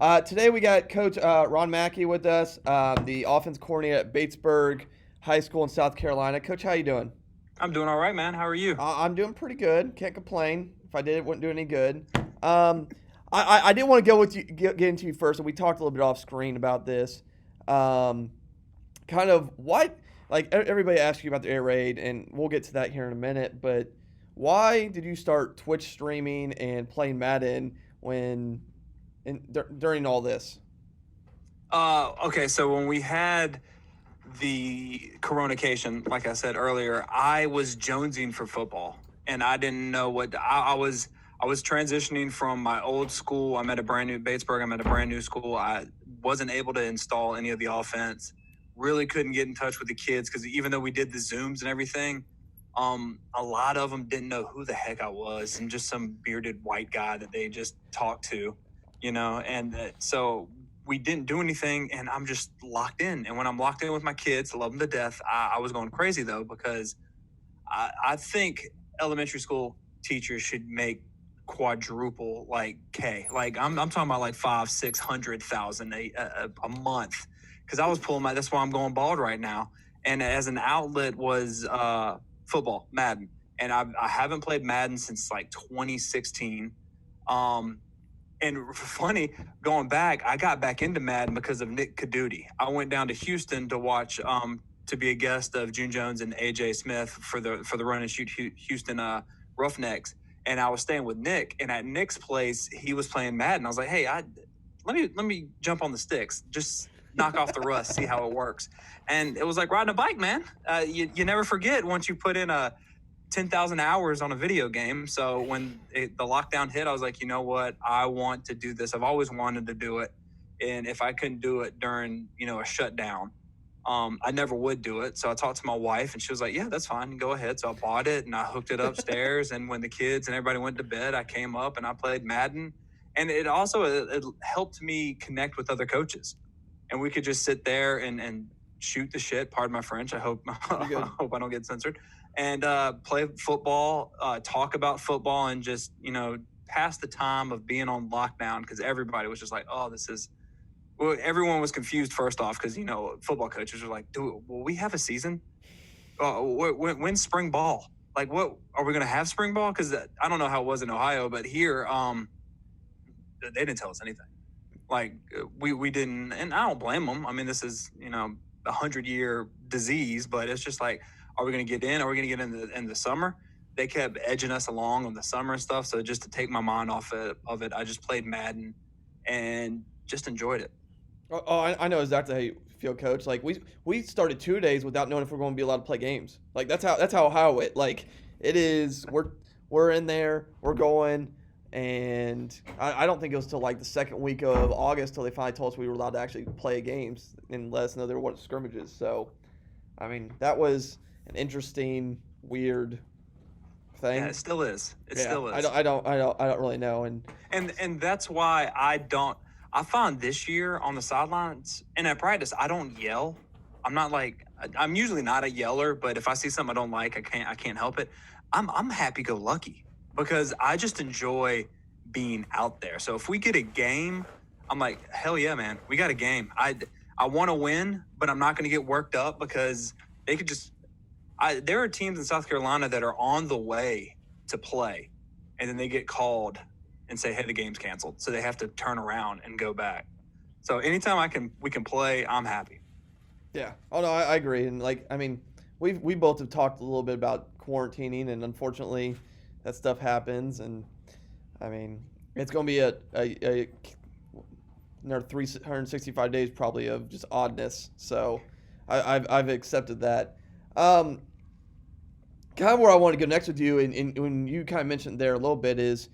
Today we got Coach Ron Mckie with us, the offense coordinator at Batesburg High School in South Carolina. Coach, how you doing? I'm doing all right, man. How are you? I'm doing pretty good. Can't complain. If I did, it wouldn't do any good. Um, I did want to go with you, get into you first, and we talked a little bit off screen about this. Um, kind of what, like everybody asks you about the air raid, and we'll get to that here in a minute. But why did you start Twitch streaming and playing Madden during all this? Okay, so when we had the coronation, like I said earlier, I was jonesing for football, and I didn't know what I was. I was transitioning from my old school. I'm at a brand new Batesburg. I'm at a brand new school. I wasn't able to install any of the offense. Really couldn't get in touch with the kids because even though we did the Zooms and everything, a lot of them didn't know who the heck I was and just some bearded white guy that they just talked to, And so we didn't do anything, and I'm just locked in. And when I'm locked in with my kids, I love them to death. I was going crazy though because I think elementary school teachers should make quadruple like K. Like I'm talking about like 500,000-600,000 a month because I was pulling my. That's why I'm going bald right now. And as an outlet was football, Madden, and I haven't played Madden since like 2016. And funny, going back, I got back into Madden because of Nick Codutti. I went down to Houston to watch, to be a guest of June Jones and AJ Smith for the Run and Shoot Houston Roughnecks, and I was staying with Nick. And at Nick's place, he was playing Madden. I was like, hey, let me jump on the sticks, just knock off the rust, see how it works. And it was like riding a bike, man. You never forget once you put in 10,000 hours on a video game. So when the lockdown hit, I was like, you know what? I want to do this. I've always wanted to do it. And if I couldn't do it during, a shutdown, I never would do it. So I talked to my wife and she was like, yeah, that's fine. Go ahead. So I bought it and I hooked it upstairs. And when the kids and everybody went to bed, I came up and I played Madden. And it also it helped me connect with other coaches. And we could just sit there and shoot the shit. Pardon my French. I hope I don't get censored. And play football, talk about football, and just pass the time of being on lockdown because everybody was just like, "Oh, this is." Well, everyone was confused first off because football coaches were like, "Will we have a season? When's spring ball? Like, what are we going to have spring ball?" Because I don't know how it was in Ohio, but here, they didn't tell us anything. Like we didn't, and I don't blame them. I mean, this is 100-year disease, but it's just like, are we going to get in? Are we going to get in the summer? They kept edging us along on the summer stuff. So just to take my mind off of it, I just played Madden and just enjoyed it. Oh, I know exactly how you feel, Coach. Like we started 2 days without knowing if we're going to be allowed to play games. Like that's how Ohio it. Like it is. We're in there. We're going. And I don't think it was till like the second week of August till they finally told us we were allowed to actually play games and let us know there weren't scrimmages. So, I mean, that was an interesting, weird thing. Yeah, it still is. It still is. I don't really know. And that's why I found this year on the sidelines and at practice, I don't yell. I'm usually not a yeller, but if I see something I don't like, I can't help it. I'm happy go lucky because I just enjoy being out there. So if we get a game, I'm like, hell yeah, man, we got a game. I want to win, but I'm not going to get worked up because they could just. There are teams in South Carolina that are on the way to play, and then they get called and say, hey, the game's canceled. So they have to turn around and go back. So anytime we can play, I'm happy. Yeah. Oh, no, I agree. And, we both have talked a little bit about quarantining, and unfortunately that stuff happens. And, it's going to be another 365 days probably of just oddness. So I've accepted that. Kind of where I want to go next with you, and when you kind of mentioned there a little bit, is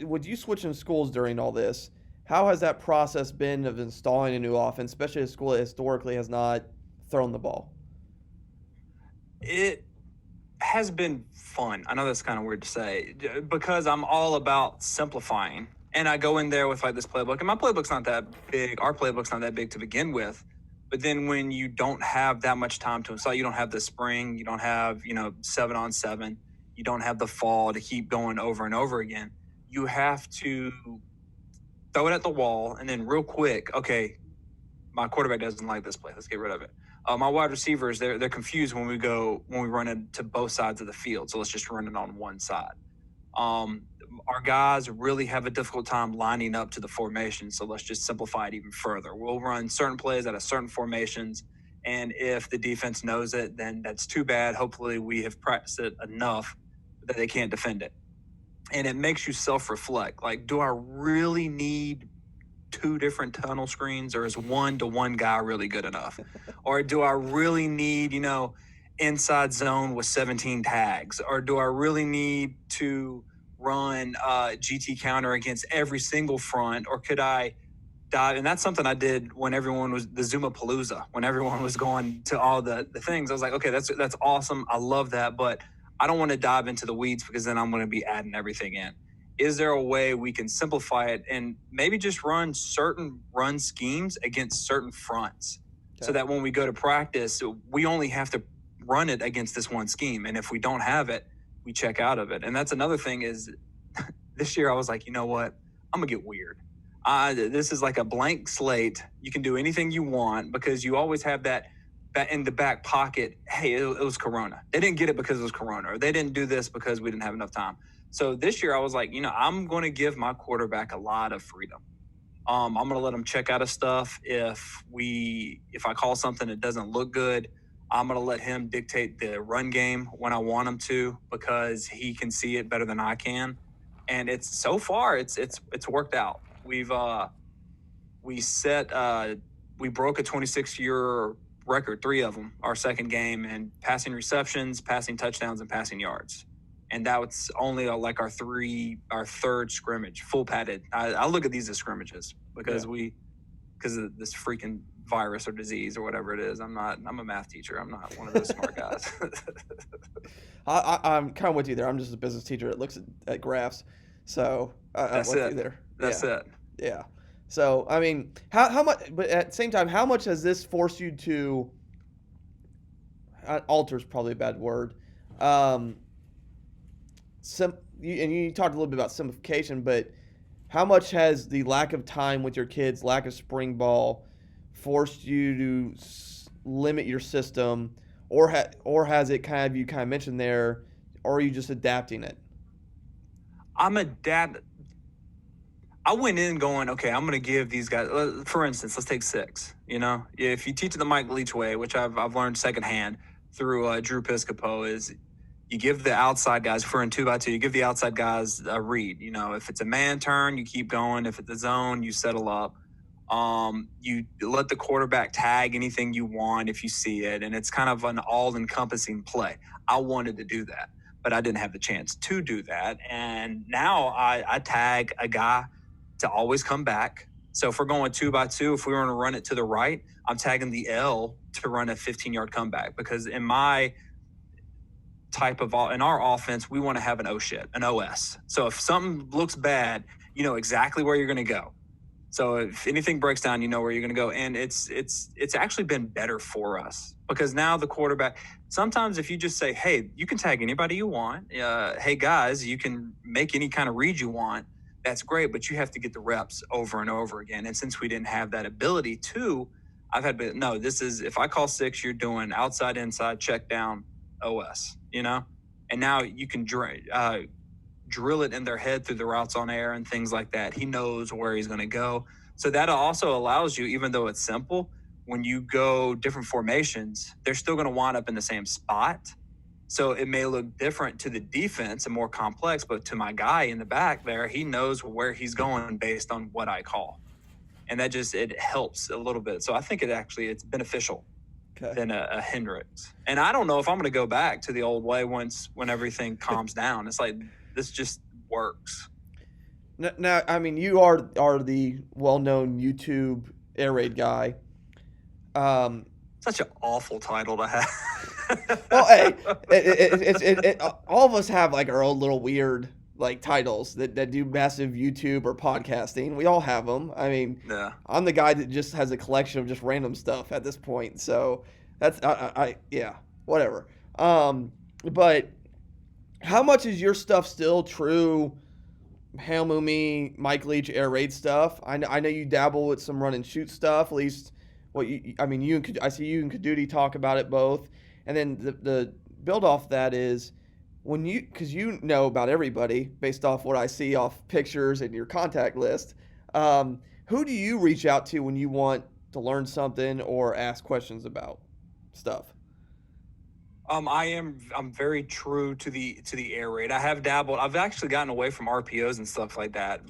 would you switch in schools during all this? How has that process been of installing a new offense, especially a school that historically has not thrown the ball? It has been fun. I know that's kind of weird to say because I'm all about simplifying, and I go in there with like this playbook, and my playbook's not that big. Our playbook's not that big to begin with. But then when you don't have that much time to install, you don't have the spring, you don't have, 7-on-7, you don't have the fall to keep going over and over again. You have to throw it at the wall, and then real quick, okay, my quarterback doesn't like this play. Let's get rid of it. My wide receivers, they're confused when we run it to both sides of the field. So let's just run it on one side. Our guys really have a difficult time lining up to the formation. So let's just simplify it even further. We'll run certain plays out of certain formations. And if the defense knows it, then that's too bad. Hopefully we have practiced it enough that they can't defend it. And it makes you self-reflect. Like, do I really need 2 different tunnel screens, or is 1-to-1 guy really good enough? Or do I really need, inside zone with 17 tags? Or do I really need to run GT counter against every single front? Or could I dive? And that's something I did when everyone was the Zuma Palooza, when everyone was going to all the things. I was like, okay, that's awesome. I love that. But I don't want to dive into the weeds because then I'm going to be adding everything in. Is there a way we can simplify it and maybe just run certain run schemes against certain fronts, so that when we go to practice, we only have to run it against this one scheme. And if we don't have it, we check out of it. And that's another thing is this year I was like, you know what? I'm going to get weird. This is like a blank slate. You can do anything you want because you always have that in the back pocket. Hey, it was Corona. They didn't get it because it was Corona, or they didn't do this because we didn't have enough time. So this year I was like, I'm going to give my quarterback a lot of freedom. I'm going to let him check out of stuff. If I call something that doesn't look good, I'm going to let him dictate the run game when I want him to, because he can see it better than I can. And so far it's worked out. We broke a 26-year record, 3 of them, our second game, in passing receptions, passing touchdowns, and passing yards. And that was only like our third scrimmage, full padded. I look at these as scrimmages because of this freaking virus or disease or whatever it is. I'm a math teacher. I'm not one of those smart guys. I'm kind of with you there. I'm just a business teacher that looks at graphs. So That's I'm with it. you there. That's it. Yeah. So, I mean, how much, but at the same time, how much has this forced you to, alter is probably a bad word, you talked a little bit about simplification, but how much has the lack of time with your kids, lack of spring ball, forced you to limit your system, or has it you kind of mentioned there, or are you just adapting it? I went in going, okay, I'm going to give these guys, for instance, let's take 6. If you teach it the Mike Leach way, which I've learned secondhand through Drew Piscopo, is you give the outside guys, if we're in 2x2, you give the outside guys a read. If it's a man turn, you keep going. If it's a zone, you settle up. You let the quarterback tag anything you want if you see it, and it's kind of an all-encompassing play. I wanted to do that, but I didn't have the chance to do that. And now I tag a guy to always come back. So if we're going 2x2, if we want to run it to the right, I'm tagging the L to run a 15-yard comeback, because in our offense, we want to have an OS. So if something looks bad, you know exactly where you're going to go. So if anything breaks down, you know where you're going to go. And it's actually been better for us, because now the quarterback, sometimes if you just say, hey, you can tag anybody you want. Hey, guys, you can make any kind of read you want. That's great, but you have to get the reps over and over again. And since we didn't have that ability this is, if I call 6, you're doing outside, inside, check down, OS, and now you can drill it in their head through the routes on air and things like that. He knows where he's going to go. So that also allows you, even though it's simple, when you go different formations, they're still going to wind up in the same spot. So it may look different to the defense and more complex, but to my guy in the back there, he knows where he's going based on what I call. And that it helps a little bit. So I think it's beneficial than a hindrance. And I don't know if I'm going to go back to the old way when everything calms down. It's like, this just works. Now, I mean, you are the well-known YouTube air raid guy. Such an awful title to have. Well, hey, all of us have like our own little weird like titles that do massive YouTube or podcasting. We all have them. I mean, yeah. I'm the guy that just has a collection of just random stuff at this point. So that's whatever. But how much is your stuff still true Hail-Mumi, Mike Leach air raid stuff. I know you dabble with some run and shoot stuff. At least what I see you and Codutti talk about it both. And then the build off that is because you know about everybody based off what I see off pictures and your contact list. Who do you reach out to when you want to learn something or ask questions about stuff? I'm very true to the air raid. I have dabbled. I've actually gotten away from RPOs and stuff like that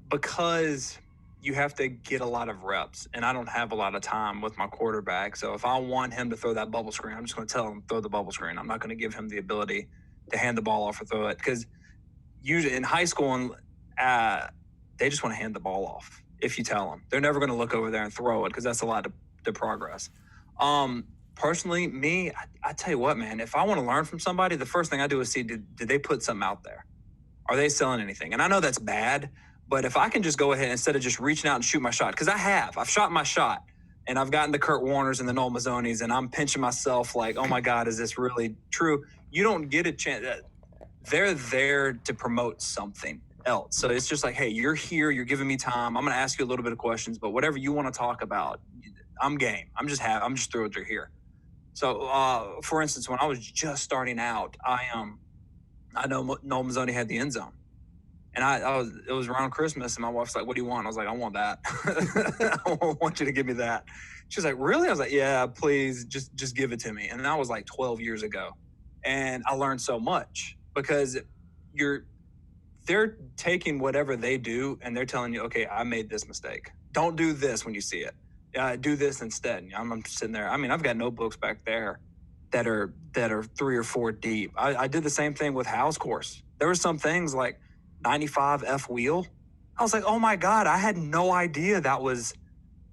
because you have to get a lot of reps, and I don't have a lot of time with my quarterback. So if I want him to throw that bubble screen, I'm just going to tell him throw the bubble screen. I'm not going to give him the ability to hand the ball off or throw it because usually in high school, they just want to hand the ball off. If you tell them, they're never going to look over there and throw it because that's a lot to progress. Personally, me, I tell you what, man, if I want to learn from somebody, the first thing I do is see, did they put something out there? Are they selling anything? And I know that's bad, but if I can just go ahead instead of just reaching out and shoot my shot, because I've shot my shot and I've gotten the Kurt Warners and the Noel Mazzonis and I'm pinching myself like, oh my God, is this really true? You don't get a chance. They're there to promote something else. So it's just like, hey, you're here, you're giving me time. I'm going to ask you a little bit of questions, but whatever you want to talk about, I'm game. I'm just thrilled you're here. So, for instance, when I was just starting out, I know Noel Mazzoni had the end zone, and it was around Christmas, and my wife's like, "What do you want?" I was like, "I want that. I want you to give me that." She's like, "Really?" I was like, "Yeah, please, just give it to me." And that was like 12 years ago, and I learned so much because they're taking whatever they do, and they're telling you, "Okay, I made this mistake. Don't do this when you see it." Do this instead. I'm sitting there. I mean, I've got notebooks back there that are 3 or 4 deep. I did the same thing with Hal's course. There were some things like 95 F wheel. I was like, oh my God, I had no idea that was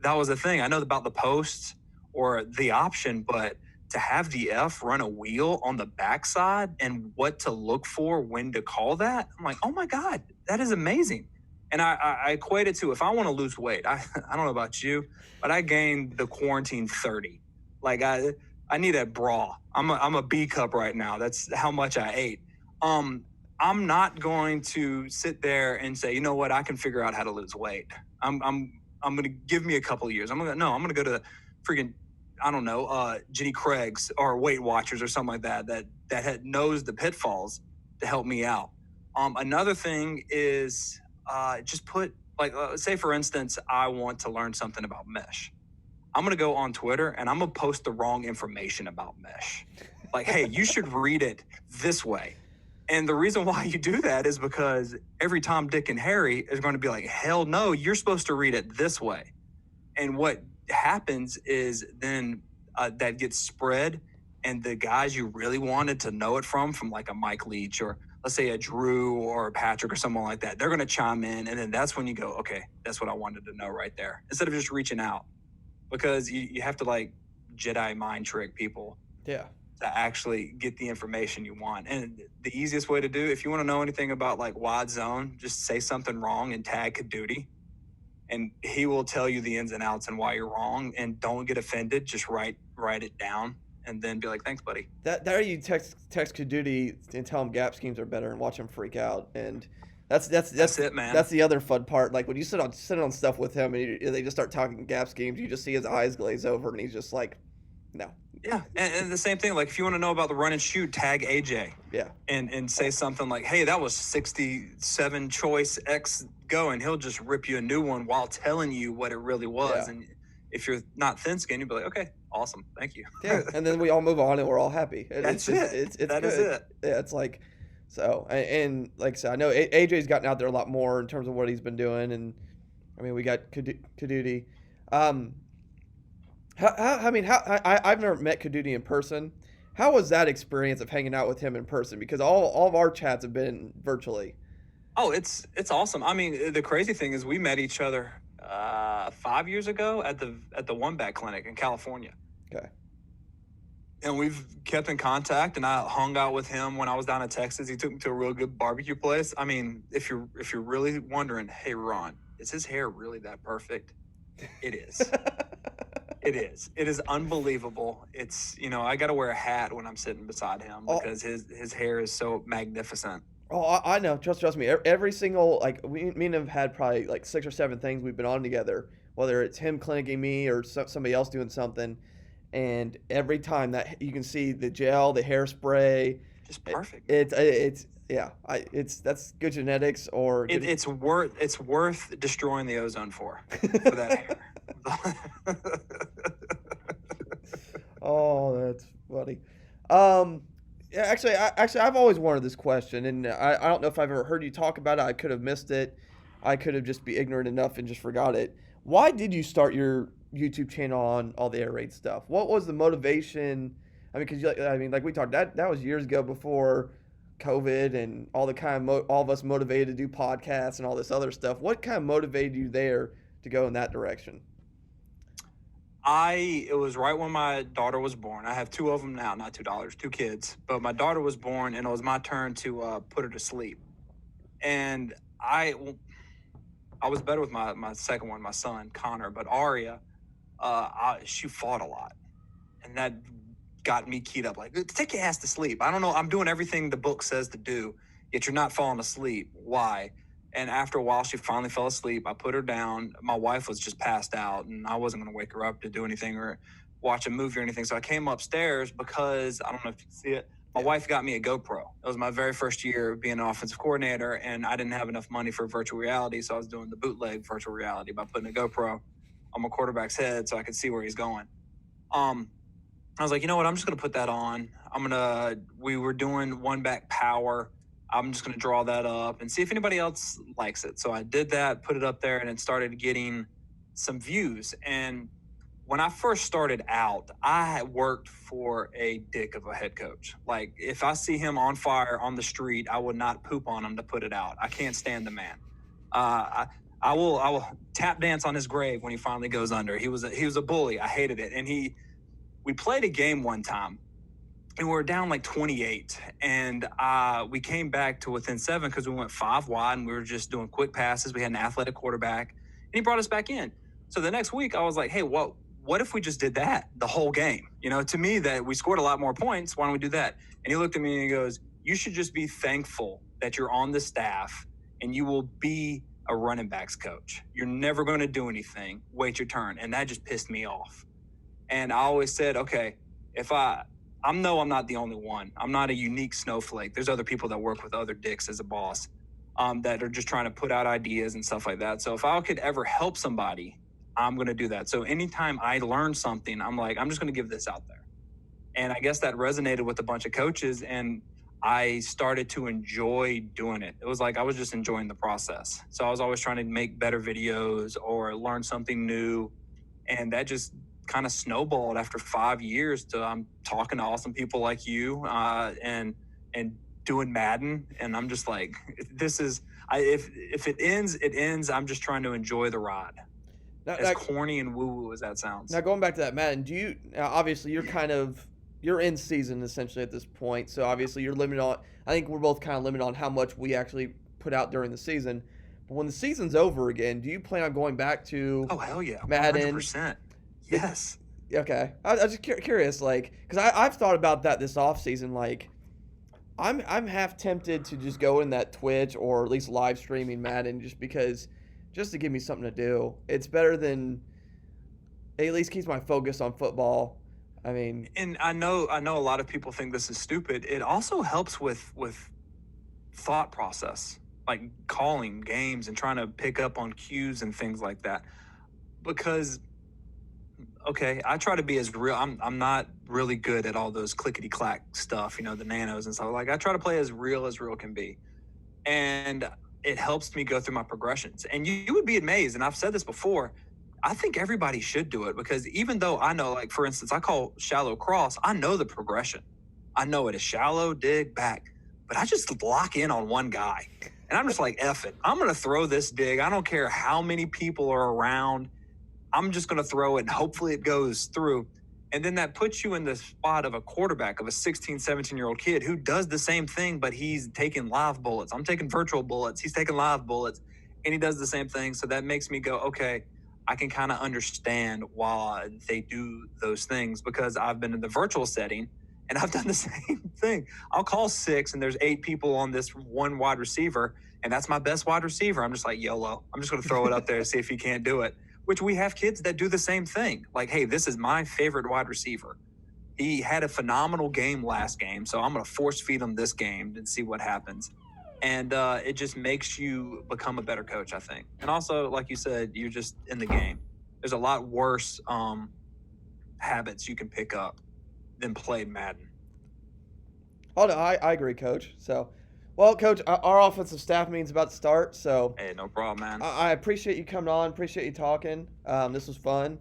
a thing. I know about the posts or the option, but to have the F run a wheel on the backside and what to look for, when to call that, I'm like, oh my God, that is amazing. And I equate it to if I want to lose weight, I don't know about you, but I gained the quarantine 30. Like I need a bra. I'm a B cup right now. That's how much I ate. I'm not going to sit there and say, you know what, I can figure out how to lose weight. I'm going to give me a couple of years. I'm going to go to freaking, I don't know, Jenny Craig's or Weight Watchers or something like that knows the pitfalls to help me out. Another thing is just put, like, say for instance, I want to learn something about mesh. I'm going to go on Twitter and I'm going to post the wrong information about mesh. Like, hey, you should read it this way. And the reason why you do that is because every Tom, Dick, and Harry is going to be like, hell no, you're supposed to read it this way. And what happens is then that gets spread, and the guys you really wanted to know it from like a Mike Leach or let's say a Drew or a Patrick or someone like that, they're going to chime in. And then that's when you go, okay, that's what I wanted to know right there. Instead of just reaching out, because you have to like Jedi mind trick people. Yeah. To actually get the information you want. And the easiest way to do, if you want to know anything about like wide zone, just say something wrong and tag Codutti, and he will tell you the ins and outs and why you're wrong. And don't get offended. Just write it down and then be like, thanks, buddy. There you text Codutti and tell him gap schemes are better and watch him freak out. And that's it, man. That's the other fun part. Like when you sit on stuff with him and they just start talking gap schemes, you just see his eyes glaze over and he's just like, no. Yeah, and the same thing, like if you want to know about the run and shoot, tag AJ. Yeah. And say something like, hey, that was 67 choice X go, and he'll just rip you a new one while telling you what it really was. Yeah. And if you're not thin-skinned, you'll be like, okay, awesome, thank you. Yeah, and then we all move on and we're all happy. That's it. That is it. Yeah, it's like, so, and like I said, I know AJ's gotten out there a lot more in terms of what he's been doing, and I mean, we got Codutti. I've never met Codutti in person. How was that experience of hanging out with him in person? Because all of our chats have been virtually. Oh, it's awesome. I mean, the crazy thing is we met each other 5 years ago at the One Back Clinic in California. Okay. And we've kept in contact, and I hung out with him when I was down in Texas. He took me to a real good barbecue place. I mean, if you're really wondering, hey Ron, is his hair really that perfect? It is. It is. It is unbelievable. It's, I got to wear a hat when I'm sitting beside him because his hair is so magnificent. Oh, I know. Trust me. Every single like me and him have had probably like 6 or 7 things we've been on together. Whether it's him clinicking me or somebody else doing something, and every time that you can see the gel, the hairspray, Just perfect, man. it's yeah. It's that's good genetics or good. It's worth destroying the ozone for that hair. Oh, that's funny. Um, yeah, actually, I've always wanted this question, and I don't know if I've ever heard you talk about it. I could have missed it. I could have just be ignorant enough and just forgot it. Why did you start your YouTube channel on all the air raid stuff? What was the motivation? I mean, like we talked that was years ago before COVID and all the all of us motivated to do podcasts and all this other stuff. What kind of motivated you there to go in that direction? It was right when my daughter was born. I have two of them now, not $2, two kids. But my daughter was born, and it was my turn to put her to sleep. And I was better with my second one, my son Connor. But Aria, she fought a lot, and that got me keyed up. Like, take your ass to sleep. I don't know. I'm doing everything the book says to do, yet you're not falling asleep. Why? And after a while, she finally fell asleep. I put her down. My wife was just passed out, and I wasn't going to wake her up to do anything or watch a movie or anything. So I came upstairs because I don't know if you can see it. My wife got me a GoPro. It was my very first year being an offensive coordinator, and I didn't have enough money for virtual reality, so I was doing the bootleg virtual reality by putting a GoPro on my quarterback's head so I could see where he's going. I was like, you know what? I'm just going to put that on. We were doing one back power. I'm just going to draw that up and see if anybody else likes it. So I did that, put it up there, and it started getting some views. And when I first started out, I worked for a dick of a head coach. Like, if I see him on fire on the street, I would not poop on him to put it out. I can't stand the man. I will tap dance on his grave when he finally goes under. He was a bully. I hated it. And we played a game one time, and we were down like 28, and we came back to within 7 because we went 5 wide, and we were just doing quick passes. We had an athletic quarterback, and he brought us back in. So the next week, I was like, hey, what if we just did that the whole game? You know, to me, that we scored a lot more points. Why don't we do that? And he looked at me and he goes, you should just be thankful that you're on the staff and you will be a running backs coach. You're never going to do anything. Wait your turn. And that just pissed me off. And I always said, okay, if I'm not the only one. I'm not a unique snowflake. There's other people that work with other dicks as a boss that are just trying to put out ideas and stuff like that. So if I could ever help somebody, I'm going to do that. So anytime I learn something, I'm like, I'm just going to give this out there. And I guess that resonated with a bunch of coaches, and I started to enjoy doing it. It was like I was just enjoying the process. So I was always trying to make better videos or learn something new. And that just kind of snowballed after 5 years to I'm talking to awesome people like you and doing Madden. And I'm just like, if it ends, it ends. I'm just trying to enjoy the ride. As corny and woo-woo as that sounds. Now, going back to that, Madden, obviously you're in season essentially at this point, so obviously you're limited on, I think we're both kind of limited on how much we actually put out during the season. But when the season's over again, do you plan on going back to hell yeah, Madden? 100%. Yes. Okay. I was just curious, like, because I've thought about that this off season. Like, I'm half tempted to just go in that Twitch or at least live streaming Madden just to give me something to do. It's better than, it at least keeps my focus on football. I mean, and I know a lot of people think this is stupid. It also helps with thought process, like calling games and trying to pick up on cues and things like that. Because okay, I try to be as real. I'm not really good at all those clickety clack stuff, you know, the nanos and stuff. Like, I try to play as real can be, and it helps me go through my progressions. And you would be amazed, and I've said this before, I think everybody should do it, because even though I know, like, for instance, I call shallow cross, I know the progression. I know it is shallow, dig, back, but I just lock in on one guy. And I'm just like, F it. I'm going to throw this dig. I don't care how many people are around. I'm just going to throw it, and hopefully it goes through. And then that puts you in the spot of a quarterback, of a 16, 17-year-old kid who does the same thing, but he's taking live bullets. I'm taking virtual bullets. He's taking live bullets, and he does the same thing. So that makes me go, okay, I can kind of understand why they do those things, because I've been in the virtual setting And I've done the same thing. I'll call 6 and there's 8 people on this one wide receiver, and that's my best wide receiver. I'm just like, YOLO. I'm just going to throw it up there and see if he can't do it, which we have kids that do the same thing. Like, hey, this is my favorite wide receiver. He had a phenomenal game last game, so I'm going to force feed him this game and see what happens. And it just makes you become a better coach, I think. And also, like you said, you're just in the game. There's a lot worse habits you can pick up than play Madden. Oh, no, I agree, Coach. So, well, Coach, our offensive staff meeting's about to start, so Hey, no problem, man. I appreciate you coming on. Appreciate you talking. This was fun.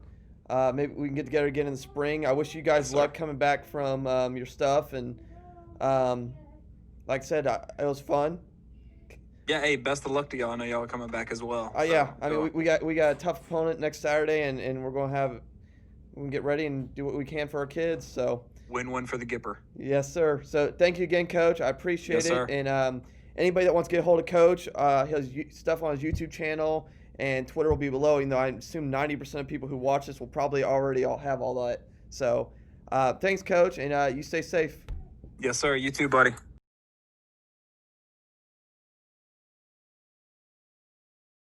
Maybe we can get together again in the spring. I wish you guys luck coming back from your stuff. And like I said, it was fun. Yeah, hey, best of luck to y'all. I know y'all are coming back as well. Yeah, I mean, we got a tough opponent next Saturday, and we're going to we can get ready and do what we can for our kids. So win-win for the Gipper. Yes, sir. So thank you again, Coach. I appreciate Yes, it. sir. And anybody that wants to get a hold of Coach, he has stuff on his YouTube channel, and Twitter will be below. Even though I assume 90% of people who watch this will probably already all have all that. So thanks, Coach, and you stay safe. Yes, sir. You too, buddy.